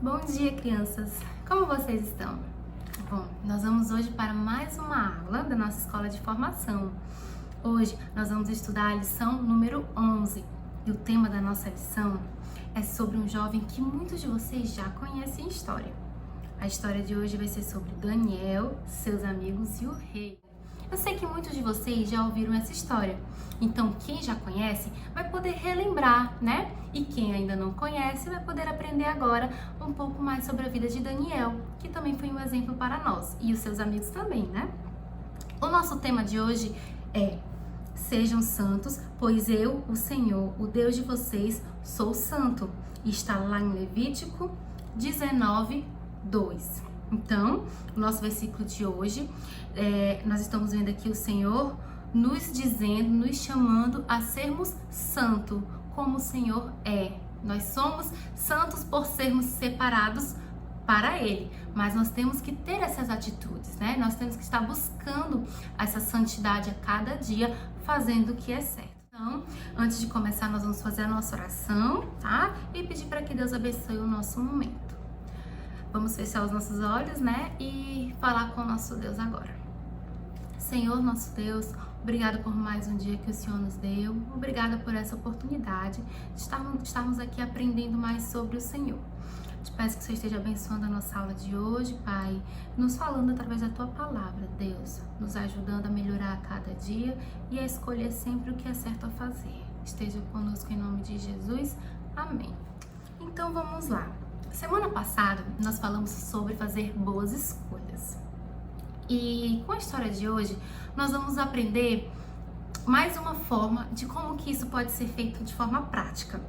Bom dia, crianças! Como vocês estão? Bom, nós vamos hoje para mais uma aula da nossa escola de formação. Hoje nós vamos estudar a lição número 11 e o tema da nossa lição é sobre um jovem que muitos de vocês já conhecem a história. A história de hoje vai ser sobre Daniel, seus amigos e o rei. Eu sei que muitos de vocês já ouviram essa história, então quem já conhece vai poder relembrar, né? E quem ainda não conhece vai poder aprender agora um pouco mais sobre a vida de Daniel, que também foi um exemplo para nós, e os seus amigos também, né? O nosso tema de hoje é: sejam santos, pois eu, o Senhor, o Deus de vocês, sou santo. Está lá em Levítico 19:2. Então, o nosso versículo de hoje, nós estamos vendo aqui o Senhor nos dizendo, nos chamando a sermos santos, como o Senhor é. Nós somos santos por sermos separados para Ele, mas nós temos que ter essas atitudes, né? Nós temos que estar buscando essa santidade a cada dia, fazendo o que é certo. Então, antes de começar, nós vamos fazer a nossa oração, tá? E pedir para que Deus abençoe o nosso momento. Vamos fechar os nossos olhos, né? E falar com o nosso Deus agora. Senhor, nosso Deus, obrigado por mais um dia que o Senhor nos deu. Obrigada por essa oportunidade de estarmos aqui aprendendo mais sobre o Senhor. Te peço que o Senhor esteja abençoando a nossa aula de hoje, Pai, nos falando através da Tua palavra, Deus, nos ajudando a melhorar a cada dia e a escolher sempre o que é certo a fazer. Esteja conosco em nome de Jesus. Amém. Então, vamos lá. Semana passada, nós falamos sobre fazer boas escolhas. E com a história de hoje, nós vamos aprender mais uma forma de como que isso pode ser feito de forma prática.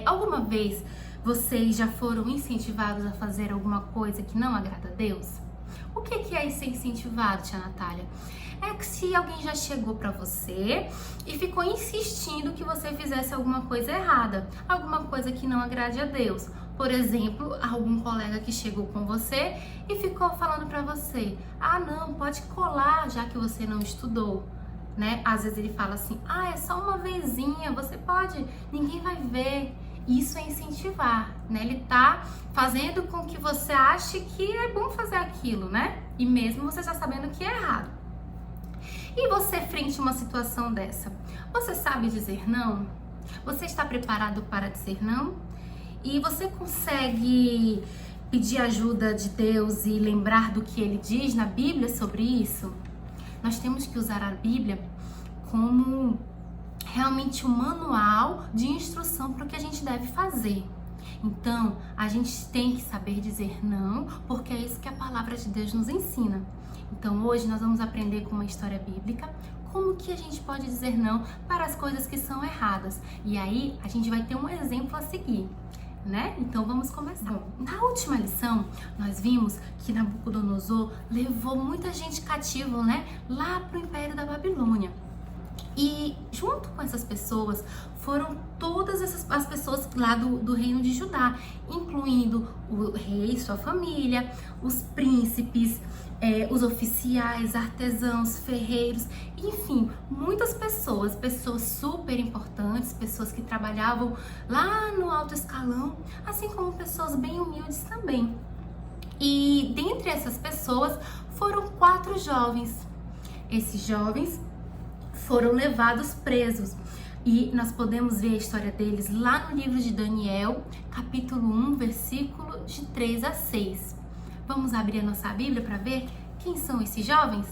Alguma vez vocês já foram incentivados a fazer alguma coisa que não agrada a Deus? O que é ser incentivado, tia Natália? É que se alguém já chegou pra você e ficou insistindo que você fizesse alguma coisa errada, alguma coisa que não agrade a Deus. Por exemplo, algum colega que chegou com você e ficou falando pra você: ah, não, pode colar já que você não estudou, né? Às vezes ele fala assim: ah, é só uma vezinha, você pode, ninguém vai ver. Isso é incentivar, né? Ele tá fazendo com que você ache que é bom fazer aquilo, né? E mesmo você já sabendo que é errado. E você, frente a uma situação dessa, você sabe dizer não? Você está preparado para dizer não? E você consegue pedir ajuda de Deus e lembrar do que Ele diz na Bíblia sobre isso? Nós temos que usar a Bíblia como realmente um manual de instrução para o que a gente deve fazer. Então, a gente tem que saber dizer não, porque é isso que a palavra de Deus nos ensina. Então, hoje nós vamos aprender com uma história bíblica como que a gente pode dizer não para as coisas que são erradas. E aí, a gente vai ter um exemplo a seguir, né? Então, vamos começar. Bom, na última lição, nós vimos que Nabucodonosor levou muita gente cativo, né? Lá para o Império da Babilônia. E junto com essas pessoas foram todas as pessoas lá do reino de Judá, incluindo o rei, sua família, os príncipes, os oficiais, artesãos, ferreiros, enfim, muitas pessoas super importantes, pessoas que trabalhavam lá no alto escalão, assim como pessoas bem humildes também. E dentre essas pessoas foram 4 jovens. Esses jovens foram levados presos e nós podemos ver a história deles lá no livro de Daniel, capítulo 1, versículo de 3 a 6. Vamos abrir a nossa Bíblia para ver quem são esses jovens?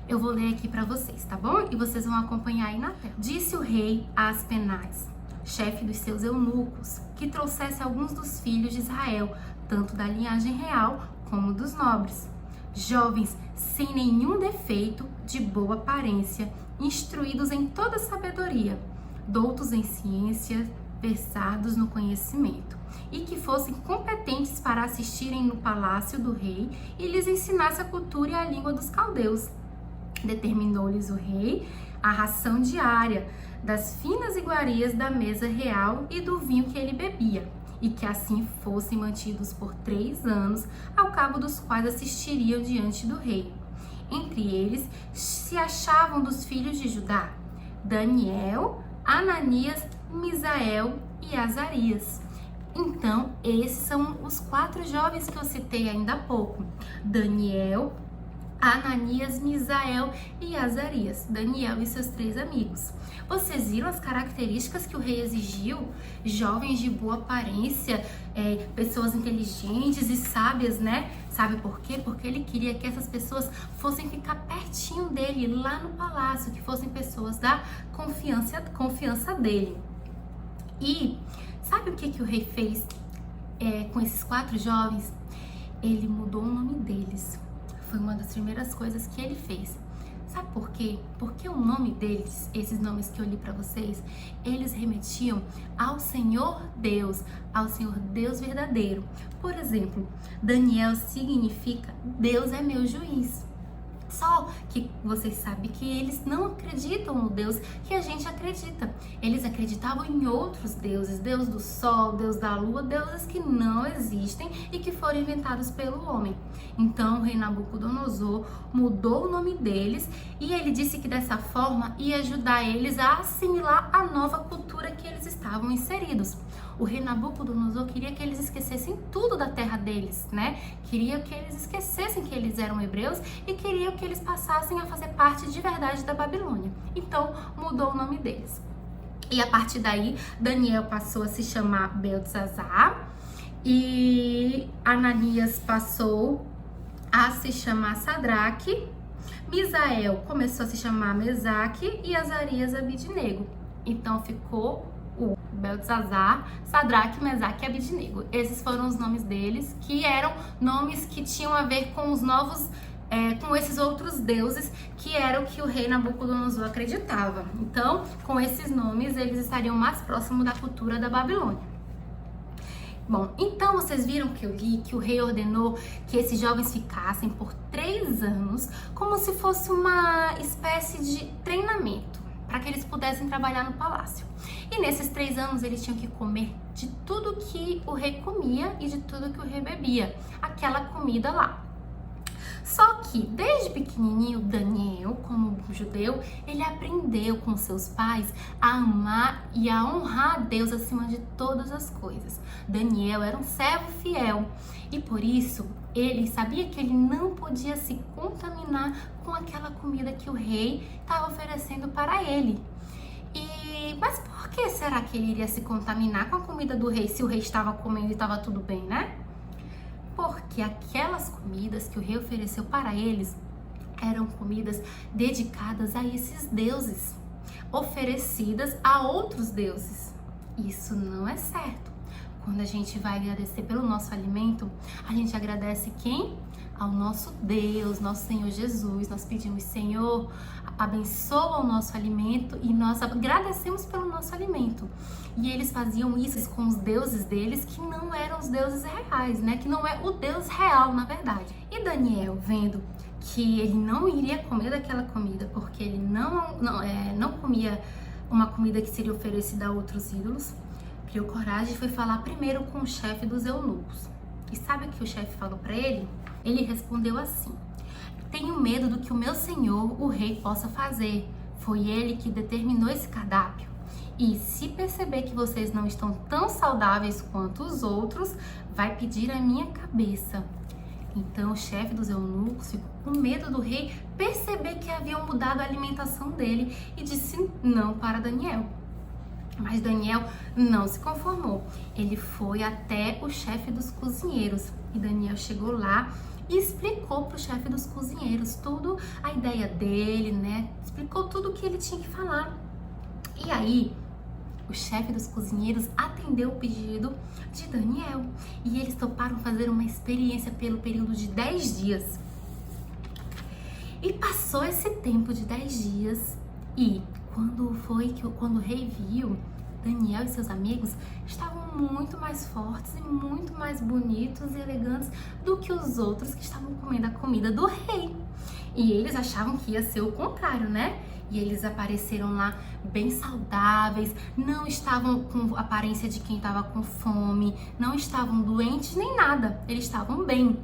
Eu vou ler aqui para vocês, tá bom? E vocês vão acompanhar aí na tela. Disse o rei a Aspenaz, chefe dos seus eunucos, que trouxesse alguns dos filhos de Israel, tanto da linhagem real como dos nobres, jovens sem nenhum defeito, de boa aparência, instruídos em toda sabedoria, doutos em ciência, versados no conhecimento, e que fossem competentes para assistirem no palácio do rei e lhes ensinasse a cultura e a língua dos caldeus. Determinou-lhes o rei a ração diária, das finas iguarias da mesa real e do vinho que ele bebia, e que assim fossem mantidos por 3 anos, ao cabo dos quais assistiriam diante do rei. Entre eles se achavam dos filhos de Judá, Daniel, Ananias, Misael e Azarias. Então, esses são os 4 jovens que eu citei ainda há pouco: Daniel, Ananias, Misael e Azarias. Daniel e seus 3 amigos. Vocês viram as características que o rei exigiu? Jovens de boa aparência, pessoas inteligentes e sábias, né? Sabe por quê? Porque ele queria que essas pessoas fossem ficar pertinho dele, lá no palácio, que fossem pessoas da confiança dele. E sabe o que o rei fez com esses 4 jovens? Ele mudou o nome deles. Foi uma das primeiras coisas que ele fez. Sabe por quê? Porque o nome deles, esses nomes que eu li para vocês, eles remetiam ao Senhor Deus verdadeiro. Por exemplo, Daniel significa Deus é meu juiz. Só que vocês sabem que eles não acreditam no Deus que a gente acredita. Eles acreditavam em outros deuses, Deus do sol, Deus da lua, deuses que não existem e que foram inventados pelo homem. Então o rei Nabucodonosor mudou o nome deles e ele disse que dessa forma ia ajudar eles a assimilar a nova cultura que eles estavam inseridos. O rei Nabucodonosor queria que eles esquecessem tudo da terra deles, né? Queria que eles esquecessem que eles eram hebreus e queria que eles passassem a fazer parte de verdade da Babilônia. Então, mudou o nome deles. E a partir daí, Daniel passou a se chamar Beltesazar e Ananias passou a se chamar Sadraque, Misael começou a se chamar Mesaque e Azarias Abidnego. Então, ficou o Beltesazar, Sadraque, Mesaque e Abidnego. Esses foram os nomes deles, que eram nomes que tinham a ver com os novos, com esses outros deuses, que era o que o rei Nabucodonosor acreditava. Então, com esses nomes, eles estariam mais próximos da cultura da Babilônia. Bom, então vocês viram que eu li que o rei ordenou que esses jovens ficassem por 3 anos, como se fosse uma espécie de treinamento, para que eles pudessem trabalhar no palácio. E nesses 3 anos eles tinham que comer de tudo que o rei comia e de tudo que o rei bebia, aquela comida lá. Só que desde pequenininho, Daniel, como judeu, ele aprendeu com seus pais a amar e a honrar a Deus acima de todas as coisas. Daniel era um servo fiel e por isso ele sabia que ele não podia se contaminar com aquela comida que o rei estava oferecendo para ele. Mas por que será que ele iria se contaminar com a comida do rei se o rei estava comendo e estava tudo bem, né? Porque aquelas comidas que o rei ofereceu para eles eram comidas dedicadas a esses deuses, oferecidas a outros deuses. Isso não é certo. Quando a gente vai agradecer pelo nosso alimento, a gente agradece quem? Ao nosso Deus, nosso Senhor Jesus. Nós pedimos, Senhor, abençoa o nosso alimento e nós agradecemos pelo nosso alimento. E eles faziam isso com os deuses deles, que não eram os deuses reais, né? Que não é o Deus real, na verdade. E Daniel, vendo que ele não iria comer daquela comida, porque ele não comia uma comida que seria oferecida a outros ídolos, criou coragem e foi falar primeiro com o chefe dos eunucos. E sabe o que o chefe falou para ele? Ele respondeu assim: tenho medo do que o meu senhor, o rei, possa fazer. Foi ele que determinou esse cardápio. E se perceber que vocês não estão tão saudáveis quanto os outros, vai pedir a minha cabeça. Então o chefe dos eunucos ficou com medo do rei perceber que haviam mudado a alimentação dele e disse não para Daniel. Mas Daniel não se conformou. Ele foi até o chefe dos cozinheiros. E Daniel chegou lá e explicou para o chefe dos cozinheiros tudo, a ideia dele, né? Explicou tudo o que ele tinha que falar. E aí, o chefe dos cozinheiros atendeu o pedido de Daniel. E eles toparam fazer uma experiência pelo período de 10 dias. E passou esse tempo de 10 dias e quando o rei viu, Daniel e seus amigos estavam muito mais fortes e muito mais bonitos e elegantes do que os outros que estavam comendo a comida do rei. E eles achavam que ia ser o contrário, né? E eles apareceram lá bem saudáveis, não estavam com a aparência de quem estava com fome, não estavam doentes nem nada, eles estavam bem.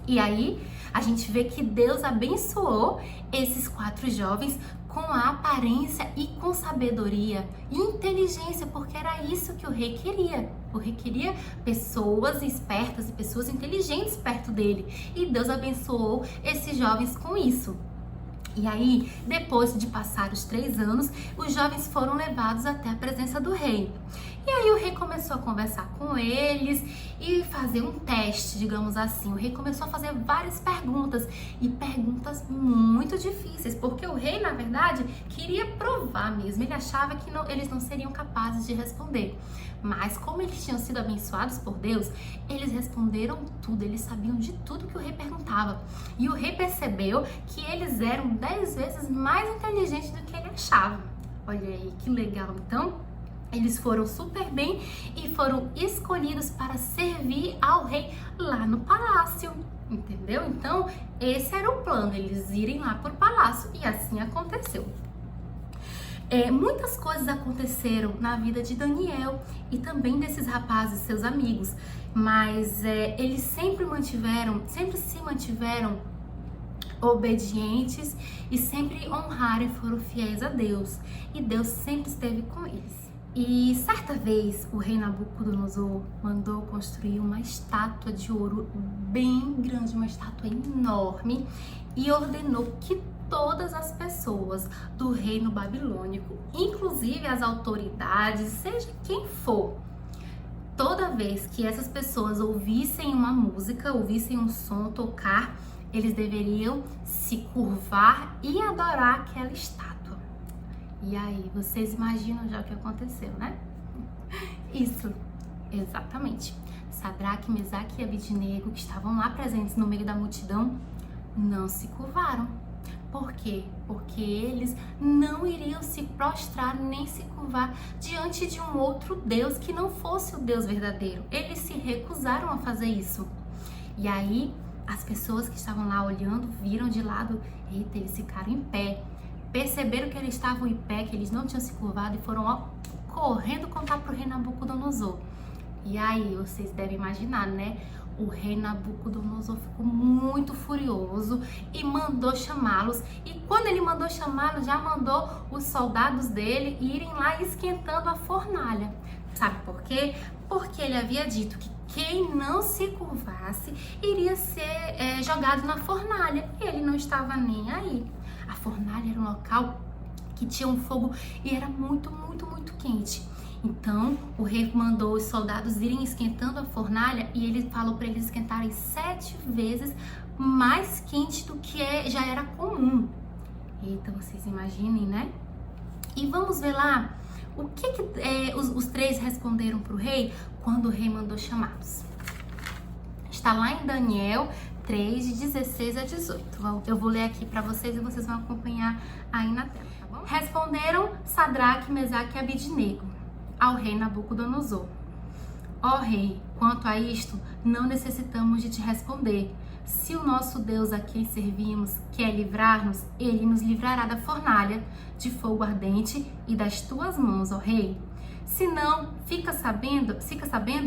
E aí a gente vê que Deus abençoou esses 4 jovens com a aparência e com sabedoria e inteligência, porque era isso que o rei queria. O rei queria pessoas espertas e pessoas inteligentes perto dele. E Deus abençoou esses jovens com isso. E aí, depois de passar os 3 anos, os jovens foram levados até a presença do rei. E aí o rei começou a conversar com eles e fazer um teste, digamos assim. O rei começou a fazer várias perguntas, e perguntas muito difíceis, porque o rei, na verdade, queria provar mesmo. Ele achava que eles não seriam capazes de responder. Mas como eles tinham sido abençoados por Deus, eles responderam tudo, eles sabiam de tudo que o rei perguntava. E o rei percebeu que eles eram 10 vezes mais inteligentes do que ele achava. Olha aí, que legal. Então, eles foram super bem e foram escolhidos para servir ao rei lá no palácio, entendeu? Então, esse era o plano, eles irem lá para o palácio, e assim aconteceu. Muitas coisas aconteceram na vida de Daniel e também desses rapazes, seus amigos, mas eles sempre se mantiveram obedientes e sempre honraram e foram fiéis a Deus, e Deus sempre esteve com eles. E certa vez o rei Nabucodonosor mandou construir uma estátua de ouro bem grande, uma estátua enorme, e ordenou que todas as pessoas do reino babilônico, inclusive as autoridades, seja quem for, toda vez que essas pessoas ouvissem uma música, ouvissem um som tocar, eles deveriam se curvar e adorar aquela estátua. E aí, vocês imaginam já o que aconteceu, né? Isso, exatamente. Sadraque, Mesaque e Abidnego, que estavam lá presentes no meio da multidão, não se curvaram. Por quê? Porque eles não iriam se prostrar nem se curvar diante de um outro Deus que não fosse o Deus verdadeiro. Eles se recusaram a fazer isso. E aí, as pessoas que estavam lá olhando, viram de lado, eita, eles ficaram em pé. Perceberam que eles estavam em pé, que eles não tinham se curvado, e foram correndo contar para o rei Nabucodonosor. E aí, vocês devem imaginar, né? O rei Nabucodonosor ficou muito furioso e mandou chamá-los. E quando ele mandou chamá-los, já mandou os soldados dele irem lá esquentando a fornalha. Sabe por quê? Porque ele havia dito que quem não se curvasse iria ser jogado na fornalha. E ele não estava nem aí. A fornalha era um local que tinha um fogo e era muito, muito, muito quente. Então, o rei mandou os soldados irem esquentando a fornalha, e ele falou para eles esquentarem 7 vezes mais quente do que já era comum. Eita, vocês imaginem, né? E vamos ver lá o que os 3 responderam para o rei quando o rei mandou chamá-los. Está lá em Daniel 3, de 16 a 18. Eu vou ler aqui para vocês e vocês vão acompanhar aí na tela, tá bom? Responderam Sadraque, Mesaque e Abidnego ao rei Nabucodonosor: ó rei, quanto a isto, não necessitamos de te responder. Se o nosso Deus a quem servimos quer livrar-nos, ele nos livrará da fornalha, de fogo ardente e das tuas mãos, ó rei. Se não, fica sabendo,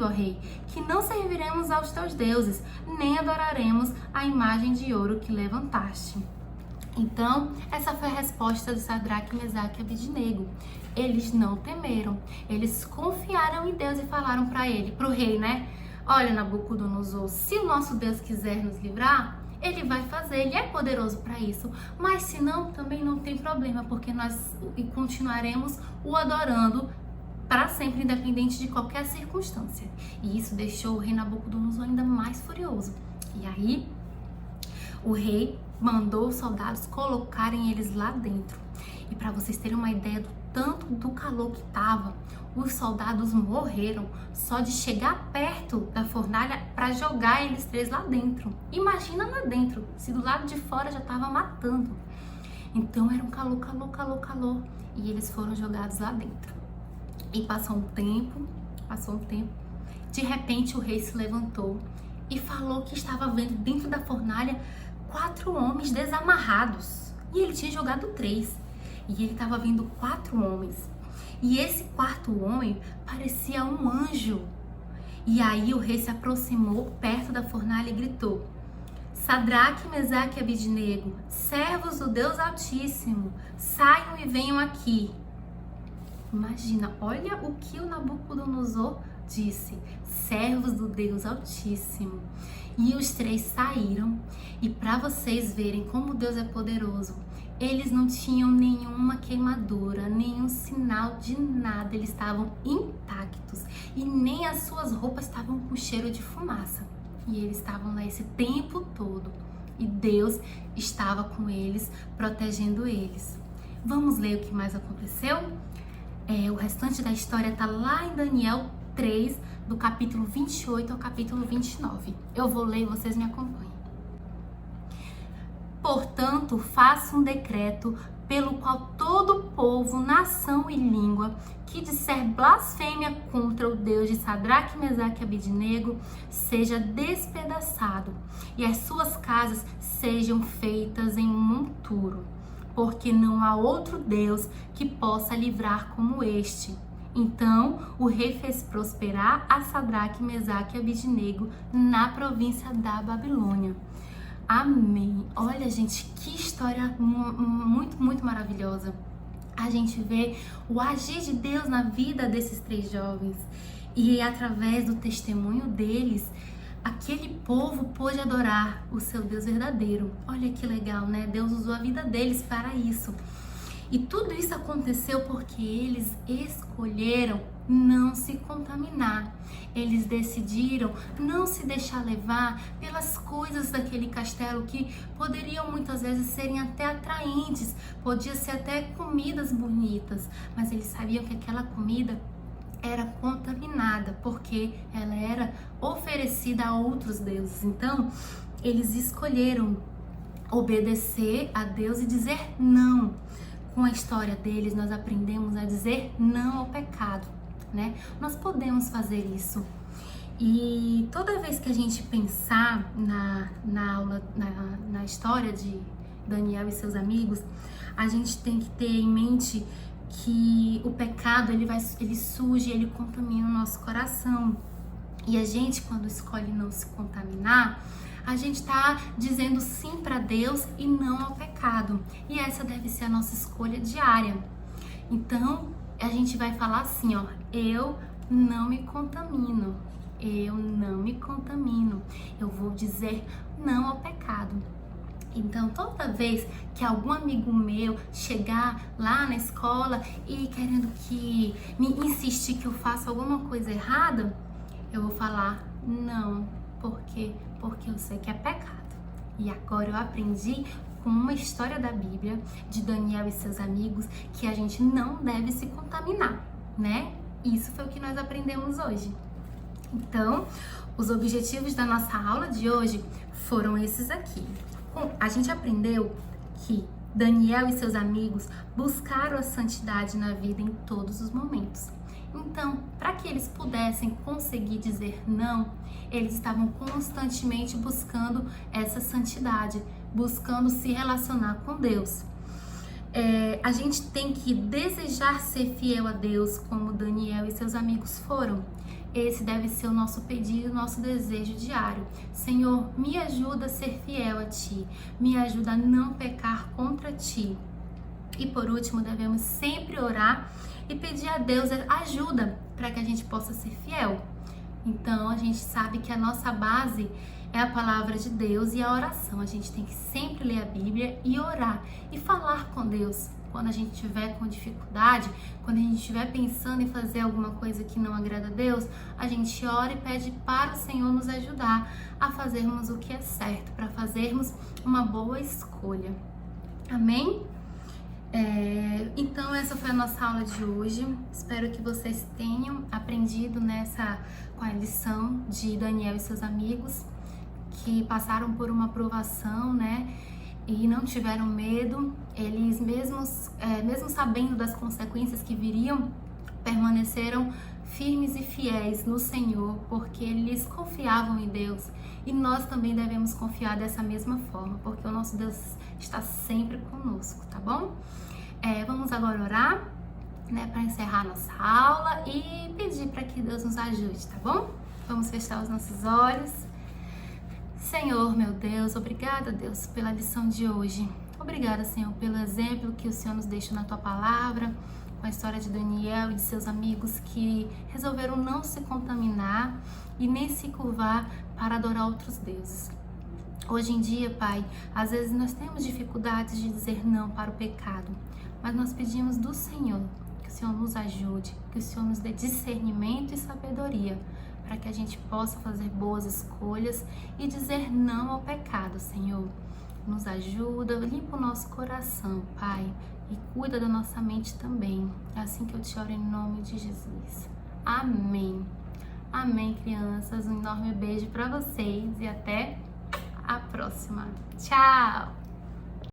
ó rei, que não serviremos aos teus deuses, nem adoraremos a imagem de ouro que levantaste. Então, essa foi a resposta de Sadraque, Mesaque e Abidnego. Eles não temeram, eles confiaram em Deus e falaram para o rei, né? Olha, Nabucodonosor, se o nosso Deus quiser nos livrar, ele vai fazer, ele é poderoso para isso. Mas se não, também não tem problema, porque nós continuaremos o adorando para sempre, independente de qualquer circunstância. E isso deixou o rei Nabucodonosor ainda mais furioso. E aí, o rei mandou os soldados colocarem eles lá dentro. E para vocês terem uma ideia do tanto do calor que estava, os soldados morreram só de chegar perto da fornalha para jogar eles 3 lá dentro. Imagina lá dentro, se do lado de fora já estava matando. Então era um calor, calor, calor, calor. E eles foram jogados lá dentro. E passou um tempo. De repente o rei se levantou e falou que estava vendo dentro da fornalha 4 homens desamarrados. E ele tinha jogado 3. E ele estava vendo 4 homens. E esse 4º homem parecia um anjo. E aí o rei se aproximou perto da fornalha e gritou: Sadraque, Mesaque e Abidnego, servos do Deus Altíssimo, saiam e venham aqui. Imagina, olha o que o Nabucodonosor disse, servos do Deus Altíssimo. E os 3 saíram, e para vocês verem como Deus é poderoso, eles não tinham nenhuma queimadura, nenhum sinal de nada, eles estavam intactos e nem as suas roupas estavam com cheiro de fumaça. E eles estavam lá esse tempo todo e Deus estava com eles, protegendo eles. Vamos ler o que mais aconteceu? O restante da história está lá em Daniel 3, do capítulo 28 ao capítulo 29. Eu vou ler e vocês me acompanhem. Portanto, faça um decreto pelo qual todo povo, nação e língua que disser blasfêmia contra o Deus de Sadraque, Mesaque e Abidnego seja despedaçado e as suas casas sejam feitas em um monturo, porque não há outro Deus que possa livrar como este. Então o rei fez prosperar a Sadraque, Mesaque e Abidnego na província da Babilônia. Amém. Olha, gente, que história muito, muito maravilhosa. A gente vê o agir de Deus na vida desses 3 jovens. E através do testemunho deles, aquele povo pôde adorar o seu Deus verdadeiro. Olha que legal, né? Deus usou a vida deles para isso. E tudo isso aconteceu porque eles escolheram não se contaminar. Eles decidiram não se deixar levar pelas coisas daquele castelo que poderiam muitas vezes serem até atraentes, podia ser até comidas bonitas, mas eles sabiam que aquela comida era contaminada porque ela era oferecida a outros deuses. Então, eles escolheram obedecer a Deus e dizer não. Com a história deles, nós aprendemos a dizer não ao pecado, né? Nós podemos fazer isso. E toda vez que a gente pensar na aula, na história de Daniel e seus amigos, a gente tem que ter em mente que o pecado, ele surge, ele contamina o nosso coração. E a gente, quando escolhe não se contaminar, a gente está dizendo sim para Deus e não ao pecado. E essa deve ser a nossa escolha diária. Então, a gente vai falar assim, ó, eu não me contamino. Eu não me contamino. Eu vou dizer não ao pecado. Então, toda vez que algum amigo meu chegar lá na escola e querendo que me insistir que eu faça alguma coisa errada, eu vou falar não. Por quê? Porque eu sei que é pecado. E agora eu aprendi com uma história da Bíblia, de Daniel e seus amigos, que a gente não deve se contaminar, né? Isso foi o que nós aprendemos hoje. Então, os objetivos da nossa aula de hoje foram esses aqui. A gente aprendeu que Daniel e seus amigos buscaram a santidade na vida em todos os momentos. Então, para que eles pudessem conseguir dizer não, eles estavam constantemente buscando essa santidade, buscando se relacionar com Deus. A gente tem que desejar ser fiel a Deus, como Daniel e seus amigos foram. Esse deve ser o nosso pedido, o nosso desejo diário. Senhor, me ajuda a ser fiel a Ti, me ajuda a não pecar contra Ti. E por último, devemos sempre orar e pedir a Deus ajuda para que a gente possa ser fiel. Então, a gente sabe que a nossa base é a palavra de Deus e a oração. A gente tem que sempre ler a Bíblia e orar e falar com Deus. Quando a gente estiver com dificuldade, quando a gente estiver pensando em fazer alguma coisa que não agrada a Deus, a gente ora e pede para o Senhor nos ajudar a fazermos o que é certo, para fazermos uma boa escolha. Amém? Então essa foi a nossa aula de hoje. Espero que vocês tenham aprendido com a lição de Daniel e seus amigos, que passaram por uma provação, né? E não tiveram medo. Eles mesmo sabendo das consequências que viriam, permaneceram firmes e fiéis no Senhor, porque eles confiavam em Deus. E nós também devemos confiar dessa mesma forma, porque o nosso Deus está sempre conosco, tá bom? Vamos agora orar, né, para encerrar nossa aula e pedir para que Deus nos ajude, tá bom? Vamos fechar os nossos olhos. Senhor, meu Deus, obrigada, Deus, pela lição de hoje. Obrigada, Senhor, pelo exemplo que o Senhor nos deixa na Tua Palavra, com a história de Daniel e de seus amigos que resolveram não se contaminar e nem se curvar para adorar outros deuses. Hoje em dia, Pai, às vezes nós temos dificuldades de dizer não para o pecado, mas nós pedimos do Senhor que o Senhor nos ajude, que o Senhor nos dê discernimento e sabedoria para que a gente possa fazer boas escolhas e dizer não ao pecado, Senhor. Nos ajuda, limpa o nosso coração, Pai, e cuida da nossa mente também. É assim que eu te oro em nome de Jesus. Amém. Amém, crianças. Um enorme beijo para vocês e até a próxima. Tchau!